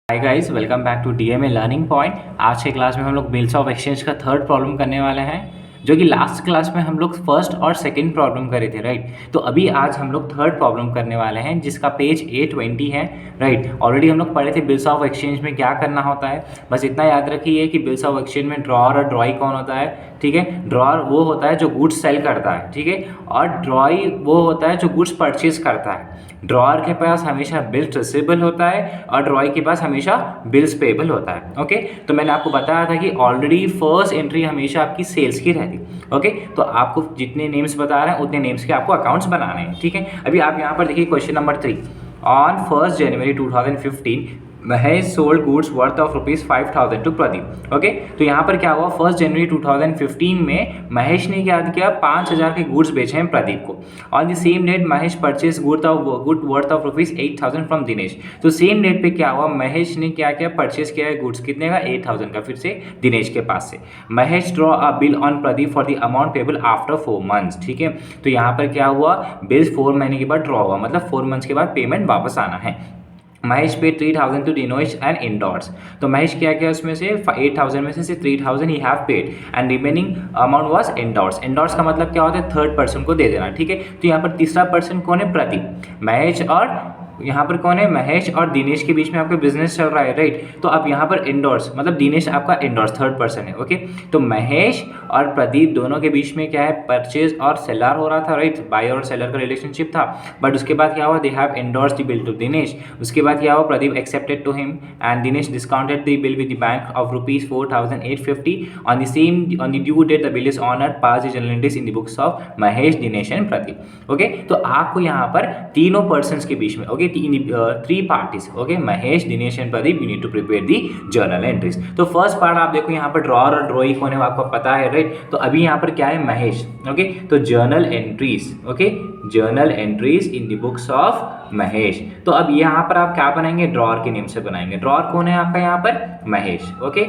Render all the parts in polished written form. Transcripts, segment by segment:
Hi guys, welcome back to DMA learning point. आज के class में हम लोग बिल्स ऑफ एक्सचेंज का थर्ड प्रॉब्लम करने वाले हैं, जो कि लास्ट क्लास में हम लोग फर्स्ट और सेकंड प्रॉब्लम करे थे, राइट। तो अभी आज हम लोग थर्ड प्रॉब्लम करने वाले हैं, जिसका पेज A20 है, राइट। ऑलरेडी हम लोग पढ़े थे बिल्स ऑफ एक्सचेंज में क्या करना होता है। बस इतना याद रखिए कि बिल्स ऑफ एक्सचेंज में ड्रॉअर और ड्रॉई कौन होता है, ठीक है। ड्रॉअर वो होता है जो गुड्स सेल करता है, ठीक है, और ड्रॉई वो होता है जो गुड्स परचेज करता है। ड्रॉअर के पास हमेशा बिल्स रिसीवेबल होता है और ड्रॉई के पास हमेशा बिल्स पेबल होता है। ओके, तो मैंने आपको बताया था कि ऑलरेडी फर्स्ट एंट्री हमेशा आपकी सेल्स की रहती है। ओके, तो आपको जितने नेम्स बता रहे हैं उतने नेम्स के आपको अकाउंट्स बनाने हैं, ठीक है। अभी आप यहाँ पर देखिए question number 3। On 1 January 2015 Mahesh sold goods worth of ₹5,000 to Pradeep. Okay, तो यहाँ पर क्या हुआ, 1 जनवरी 2015 में महेश ने क्या किया, 5,000 के गुड्स बेचे हैं प्रदीप को। On the same date Mahesh purchase good worth of ₹8,000 from Dinesh. तो सेम डेट पे क्या हुआ, महेश ने क्या किया, परचेज किया है गुड्स कितने का, 8,000 का, फिर से दिनेश के पास से। Mahesh draw a bill on Pradeep for the amount payable after 4 months, ठीक है। तो यहाँ पर क्या हुआ, बिल 4 महीने के बाद ड्रॉ हुआ, मतलब 4 मंथ्स के बाद पेमेंट वापस आना है। महेश पे 3,000 टू दिनेश एंड इंडोर्स। तो महेश क्या किया, उसमें से 8,000 में से 3,000 ही have paid and remaining amount was endorse. Endorse का मतलब क्या होता है, थर्ड पर्सन को दे देना, ठीक है। तो यहाँ पर तीसरा पर्सन कौन है, प्रदीप। महेश और यहाँ पर कौन है, महेश और दिनेश के बीच में आपका बिजनेस चल रहा है, राइट। तो अब यहाँ पर इंडोर्स मतलब दिनेश आपका इंडोर्स थर्ड पर्सन है। ओके, तो महेश और प्रदीप दोनों के बीच में क्या है, परचेज और सेलर हो रहा था, राइट। बायर और सेलर का रिलेशनशिप था। बट उसके बाद क्या हुआ, they have endorse the bill to Dinesh. उसके बाद क्या हुआ, Pradeep accepted to him and Dinesh discounted the bill with the bank of ₹4,850 on the due date the bill is honoured pass the journal entries in the books of Mahesh, Dinesh and Pradeep. Okay, तो आपको यहाँ पर तीनों person के बीच में, okay, three parties, okay, Mahesh, Dinesh and Pradeep, you need to prepare the journal entries. तो first part आप देखो, यहाँ पर ड्रॉअर और ड्रॉई कौन है आपको पता है, राइट। तो अभी यहाँ पर क्या है, महेश। ओके, तो journal entries, okay, journal entries in the books of Mahesh. तो अब यहाँ पर आप क्या बनाएंगे, ड्रॉअर के नेम से बनाएंगे। ड्रॉअर कौन है आपका यहाँ पर, महेश। ओके,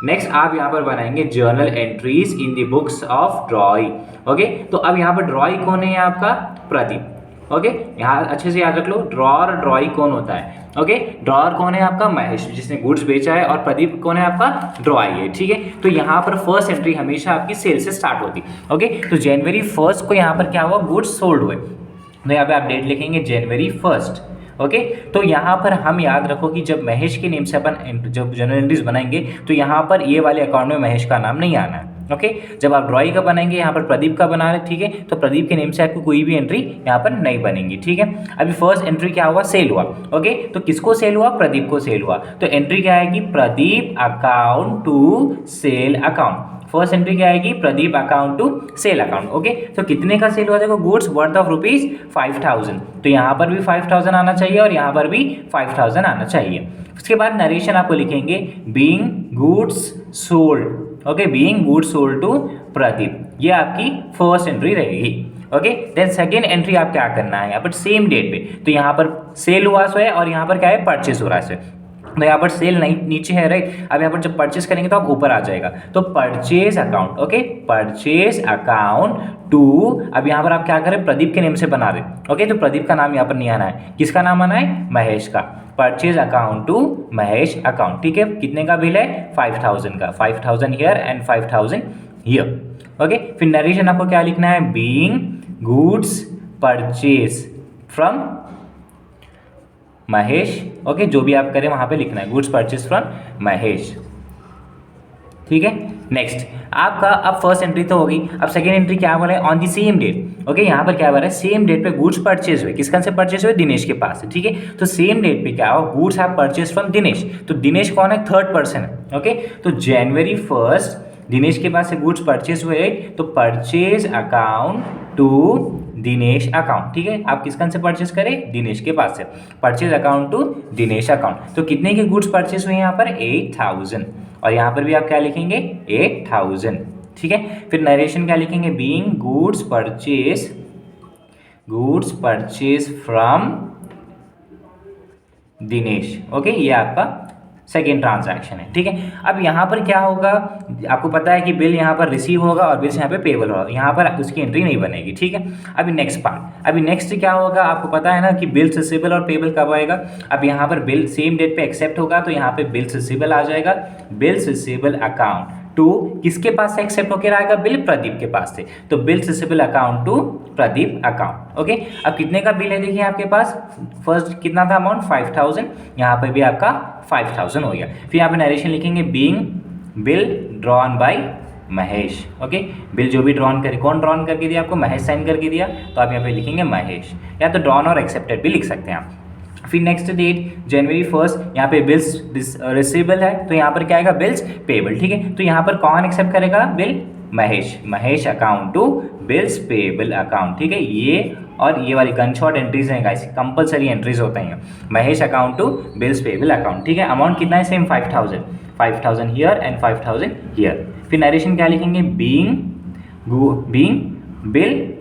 नेक्स्ट आप यहाँ पर बनाएंगे journal entries in the books of ड्रॉई। Okay, तो अब यहाँ पर ड्रॉई कौन है आपका, प्रदीप। ओके, यहाँ अच्छे से याद रख लो, ड्रॉअर और ड्रॉई कौन होता है। ओके, ड्रॉअर कौन है आपका, महेश, जिसने गुड्स बेचा है, और प्रदीप कौन है आपका, ड्रॉई है, ठीक है। तो यहाँ पर फर्स्ट एंट्री हमेशा आपकी सेल से स्टार्ट होती है। ओके, तो जनवरी 1 को यहाँ पर क्या हुआ, गुड्स सोल्ड हुए। तो यहाँ पे आप डेट लिखेंगे जनवरी 1। ओके, तो यहाँ पर हम याद रखो कि जब महेश के नेम से अपन जब जर्नल एंट्रीज बनाएंगे तो यहाँ पर ये वाले अकाउंट में महेश का नाम नहीं आना है। ओके, जब आप ड्रॉई का बनाएंगे, यहाँ पर प्रदीप का बना रहे, ठीक है, तो प्रदीप के नेम से आपको कोई भी एंट्री यहाँ पर नहीं बनेगी, ठीक है। अभी फर्स्ट एंट्री क्या हुआ, सेल हुआ। ओके, तो किसको सेल हुआ, प्रदीप को सेल हुआ। तो एंट्री क्या आएगी, Pradeep account to sale account. First entry क्या आएगी, Pradeep account to sale account. Okay, तो कितने का सेल हुआ, देखो, गुड्स वर्थ ऑफ ₹5,000। तो यहाँ पर भी 5,000 आना चाहिए और यहाँ पर भी 5,000 आना चाहिए। उसके बाद नरेशन आपको लिखेंगे, being goods sold. Okay, being goods sold to Pradeep, ये आपकी फर्स्ट एंट्री रहेगी। ओके, देन सेकेंड एंट्री आप क्या करना है, यहाँ पर सेम डेट पे, तो यहाँ पर सेल हुआ सो है और यहाँ पर क्या है, परचेस हो रहा है। तो यहाँ पर सेल नहीं नीचे है, राइट। अब यहाँ पर जब परचेस करेंगे तो आप ऊपर आ जाएगा, तो purchase account. Okay, purchase account to, अब यहाँ पर आप क्या करें, प्रदीप के नेम से बना दें। ओके, तो प्रदीप का नाम यहाँ पर नहीं आना है, किसका नाम आना है, महेश का। Purchase account to Mahesh account, ठीक है। कितने का बिल है, 5,000 का, 5,000 हियर एंड 5,000 हियर। ओके, फिर नरेशन आपको क्या लिखना है, being goods purchase from Mahesh. Okay, जो भी आप करें वहां पे लिखना है, गुड्स परचेज फ्रॉम महेश, ठीक है। नेक्स्ट आपका, अब फर्स्ट एंट्री तो होगी, अब सेकेंड एंट्री क्या बोला है, on the same date. Okay, यहाँ पर क्या बोला है, सेम डेट पे गुड्स परचेज हुए, किसका से परचेज हुए, दिनेश के पास से, ठीक है। तो सेम डेट पे क्या हो, goods have purchase from Dinesh. तो दिनेश कौन है, थर्ड पर्सन है। ओके, तो जनवरी 1 दिनेश के पास से गुड्स परचेज हुए, तो purchase account to Dinesh account, ठीक है। आप किसका से परचेज करें, दिनेश के पास से, purchase account to Dinesh account. तो कितने के गुड्स परचेज हुए यहाँ पर, 8,000, और यहाँ पर भी आप क्या लिखेंगे, 8,000, ठीक है। फिर नरेशन क्या लिखेंगे, being goods purchase from Dinesh. Okay, ये आपका सेकेंड ट्रांजैक्शन है, ठीक है। अब यहाँ पर क्या होगा, आपको पता है कि बिल यहाँ पर रिसीव होगा और बिल्स यहाँ पे पेबल होगा, यहाँ पर उसकी एंट्री नहीं बनेगी, ठीक है। अभी नेक्स्ट पार्ट, अभी नेक्स्ट क्या होगा, आपको पता है ना कि बिल्स रिसीवेबल और पेबल कब आएगा। अब यहाँ पर बिल सेम डेट पे एक्सेप्ट होगा तो यहाँ पे बिल्स रिसीवेबल आ जाएगा। बिल्स रिसीवेबल अकाउंट टू किसके पास से एक्सेप्ट होकर आएगा, बिल प्रदीप के पास से, तो bills receivable account to Pradeep account. Okay, अब कितने का बिल है देखिए आपके पास, फर्स्ट कितना था अमाउंट 5000, यहाँ पे भी आपका 5000 हो गया। फिर यहाँ पे नरेशन लिखेंगे being bill drawn by Mahesh. Okay, bill जो भी ड्रॉन करे, कौन ड्रॉन करके दिया आपको, महेश साइन करके दिया, तो आप यहाँ पे लिखेंगे महेश, या तो ड्रॉन और एक्सेप्टेड भी लिख सकते हैं आप। फिर नेक्स्ट डेट जनवरी 1, यहाँ पे बिल्स रिसीवेबल है तो यहाँ पर क्या आएगा, बिल्स पेबल, ठीक है। तो यहाँ पर कौन एक्सेप्ट करेगा, bill Mahesh, Mahesh account to bills payable account, ठीक है। ये और ये वाली गन शॉट एंट्रीज हैं गाइस, कंपलसरी एंट्रीज होते हैं, Mahesh account to bills payable account, ठीक है। अमाउंट कितना है, सेम 5000 हियर एंड 5000 हियर। फिर नरेशन क्या लिखेंगे, being bill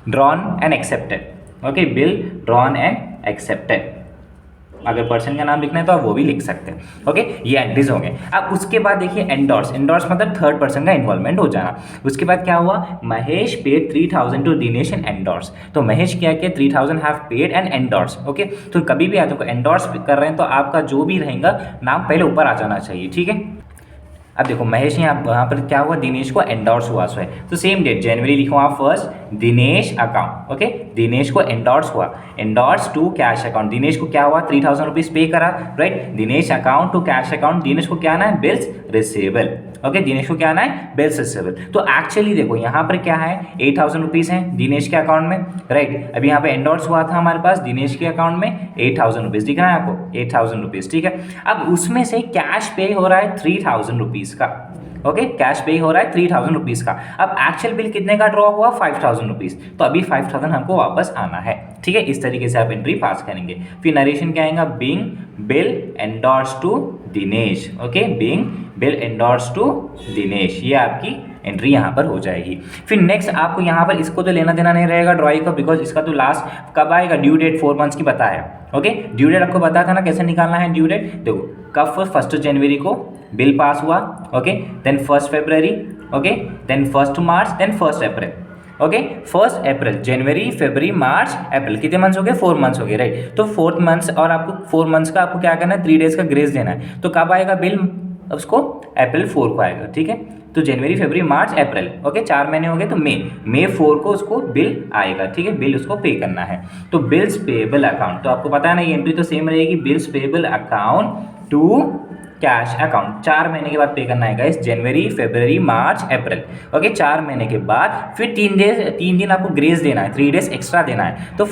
drawn and accepted. Okay, bill drawn and accepted, अगर पर्सन का नाम लिखना है तो आप वो भी लिख सकते हैं। ओके, ये एंट्रीज हो गए। अब उसके बाद देखिए एंडोर्स, एंडोर्स मतलब थर्ड पर्सन का इन्वॉल्वमेंट हो जाना। उसके बाद क्या हुआ, Mahesh paid 3000 to Dinesh and endorse, तो महेश क्या किया, 3000 have paid and endorse. Okay, तो कभी भी आप एंडोर्स कर रहे हैं तो आपका जो भी रहेगा नाम पहले ऊपर आ जाना चाहिए, ठीक है। अब देखो महेश यहाँ पर क्या हुआ, दिनेश को एंडोर्स हुआ सो है, तो सेम डेट जनवरी लिखो आप first, Dinesh account. Okay, Dinesh को एंडोर्स हुआ, endorse to cash account, Dinesh को क्या हुआ, 3000 रुपीज पे करा, right. Dinesh account to cash account, Dinesh को क्या आना है, बिल्स रिसीवेबल। ओके, दिनेश को क्या आना है, बिल्स रिसीवेबल। तो एक्चुअली देखो यहाँ पर क्या है, 8000 रुपीज है दिनेश के अकाउंट में, राइट। अभी यहाँ पे एंडोर्स हुआ था हमारे पास दिनेश के अकाउंट में 8000 रुपीज, दिख रहा है आपको 8000 रुपीज, ठीक है। अब उसमें से कैश पे हो रहा है 3000 रुपीज का। ओके, कैश पे हो रहा है 3000 रुपीज का। अब एक्चुअल बिल कितने का ड्रॉ हुआ, 5000 रुपीज, तो अभी 5000 हमको वापस आना है, ठीक है। इस तरीके से आप एंट्री पास करेंगे। फिर नरेशन क्या आएगा, being bill endorse to Dinesh. Okay, being bill endorse to Dinesh, ये आपकी एंट्री यहाँ पर हो जाएगी। फिर नेक्स्ट आपको यहाँ पर इसको तो लेना देना नहीं रहेगा ड्रॉइंग का, बिकॉज इसका तो लास्ट कब आएगा, ड्यू डेट 4 मंथ्स की पता है। ओके, ड्यू डेट आपको पता था ना कैसे निकालना है ड्यू डेट, देखो कब 1 जनवरी को बिल पास हुआ, ओके, देन 1 फरवरी, ओके, देन 1 मार्च, देन 1 अप्रैल। ओके, 1 अप्रैल, जनवरी, फरवरी, मार्च, अप्रैल, कितने मंथ्स हो गए, 4 मंथ्स हो गए, राइट। तो 4th मंथ्स और आपको 4 मंथ्स का आपको क्या करना है, 3 डेज का ग्रेस देना है। तो कब आएगा बिल, उसको अप्रैल 4 को आएगा, ठीक है। तो जनवरी, फरवरी, मार्च, अप्रैल, ओके, 4 महीने हो गए, तो मई 4 को उसको बिल आएगा, ठीक है, बिल उसको पे करना है। तो बिल्स पेबल अकाउंट, तो आपको पता है ना ये एंट्री तो सेम रहेगी, bills payable account to cash account, 4 महीने के बाद पे करना है गाइस, जनवरी, फरवरी, मार्च, अप्रैल। ओके, 4 महीने के बाद फिर 3 दिन आपको ग्रेस देना है, 3 डेज एक्स्ट्रा देना है। तो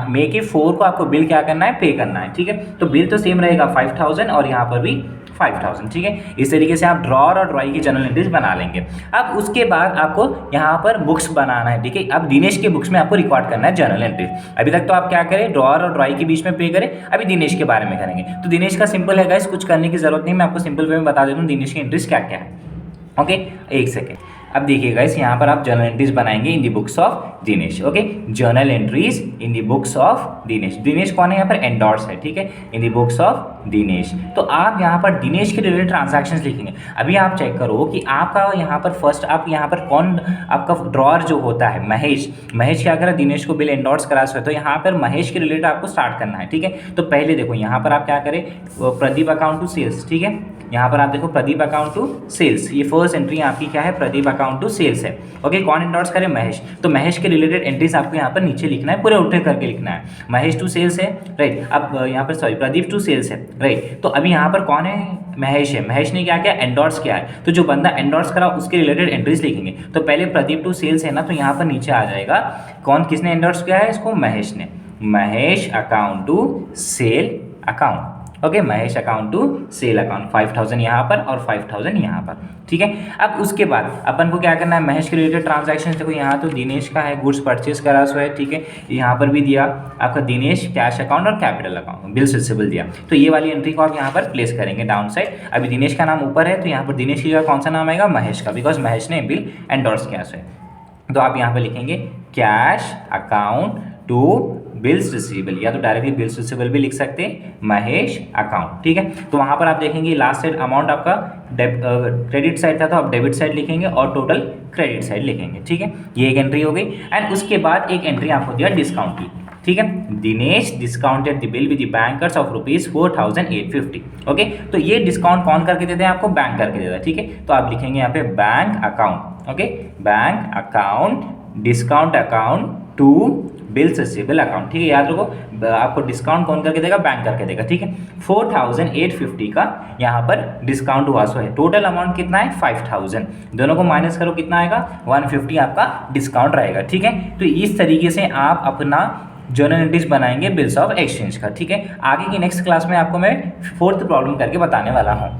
मई के 4 को आपको बिल क्या करना है, पे करना है, ठीक है। तो बिल तो सेम रहेगा 5000 और यहाँ पर भी 5000, ठीक है। इस तरीके से आप ड्रॉर और ड्रॉई की जनरल एंट्रीज बना लेंगे। अब उसके बाद आपको यहाँ पर बुक्स बनाना है, ठीक है। अब दिनेश के बुक्स में आपको रिकॉर्ड करना है जनरल एंट्रीज। अभी तक तो आप क्या करें, ड्रॉर और ड्रॉई के बीच में पे करें, अभी दिनेश के बारे में करेंगे। तो दिनेश का सिंपल है गाइस, कुछ करने की जरूरत नहीं, मैं आपको सिंपल वे में बता देता हूँ दिनेश की एंट्रीज क्या क्या है। ओके, एक सेकेंड, अब देखिए गाइस यहाँ पर आप जर्नल एंट्रीज बनाएंगे in the books of Dinesh. Okay, journal entries in the books of Dinesh. Dinesh कौन है यहाँ पर, एंडोर्स है, ठीक है, in the books of Dinesh. तो आप यहाँ पर दिनेश के रिलेटेड ट्रांजैक्शंस लिखेंगे। अभी आप चेक करो कि आपका यहाँ पर फर्स्ट आप यहाँ पर कौन, आपका ड्रॉर जो होता है महेश, महेश क्या करा, दिनेश को बिल एंडोर्स करा सो, तो यहाँ पर महेश के रिलेटेड आपको स्टार्ट करना है, ठीक है। तो पहले देखो यहाँ पर आप क्या करें, प्रदीप अकाउंट टू सेल्स, ठीक है। यहाँ पर आप देखो प्रदीप अकाउंट टू सेल्स, ये फर्स्ट एंट्री आपकी क्या है, प्रदीप अकाउंट टू सेल्स है। ओके, कौन एंडोर्स करे, महेश, तो महेश के रिलेटेड एंट्रीज आपको यहाँ पर नीचे लिखना है, पूरे उल्टे करके लिखना है। महेश टू सेल्स है, राइट। अब यहाँ पर सॉरी प्रदीप टू सेल्स है, राइट। तो अभी यहाँ पर कौन है, महेश है, महेश ने क्या किया, एंडोर्स किया है, तो जो बंदा एंडोर्स करा उसके रिलेटेड एंट्रीज लिखेंगे। तो पहले प्रदीप टू सेल्स है ना, तो यहाँ पर नीचे आ जाएगा कौन, किसने एंडोर्स किया है इसको, महेश ने, Mahesh account to sale account. Okay, Mahesh account to sale account, 5000 यहाँ पर और 5000 यहाँ पर, ठीक है। अब उसके बाद अपन को क्या करना है, महेश के रिलेटेड ट्रांजैक्शन, देखो यहाँ तो दिनेश का है, गुड्स परचेज करा सो है, ठीक है। यहाँ पर भी दिया आपका दिनेश कैश अकाउंट और कैपिटल अकाउंट, बिल्स रिसीवेबल दिया, तो ये वाली एंट्री को आप यहाँ पर प्लेस करेंगे डाउन साइड। अभी दिनेश का नाम ऊपर है, तो यहाँ पर दिनेश की जगह कौन सा नाम आएगा, महेश का, बिकॉज महेश ने बिल एंडोर्स किया सो है। तो आप यहाँ पर लिखेंगे cash account to bills receivable, या तो डायरेक्टली बिल्स रिसीवेबल भी लिख सकते हैं, महेश अकाउंट, ठीक है। तो वहाँ पर आप देखेंगे लास्ट साइड अमाउंट आपका क्रेडिट साइड था तो आप डेबिट साइड लिखेंगे और टोटल क्रेडिट साइड लिखेंगे, ठीक है। ये एक एंट्री हो गई। एंड उसके बाद एक एंट्री आपको दिया डिस्काउंट की, ठीक है। Dinesh discounted the bill with the bankers of ₹4,850। Okay, तो ये डिस्काउंट कौन करके देते हैं आपको? बैंक करके देता है, ठीक है। तो आप लिखेंगे यहाँ पे bank account, okay, bank account discount account to bills receivable account, ठीक है। याद रखो आपको डिस्काउंट कौन करके देगा? बैंक करके देगा, ठीक है। 4,850 का यहाँ पर डिस्काउंट हुआ सो है। टोटल अमाउंट कितना है? 5,000। दोनों को माइनस करो, कितना आएगा? 150 आपका डिस्काउंट रहेगा, ठीक है। तो इस तरीके से आप अपना जर्नल एंट्रीज बनाएंगे बिल्स ऑफ एक्सचेंज का, ठीक है। आगे की नेक्स्ट क्लास में आपको मैं 4th प्रॉब्लम करके बताने वाला हूँ।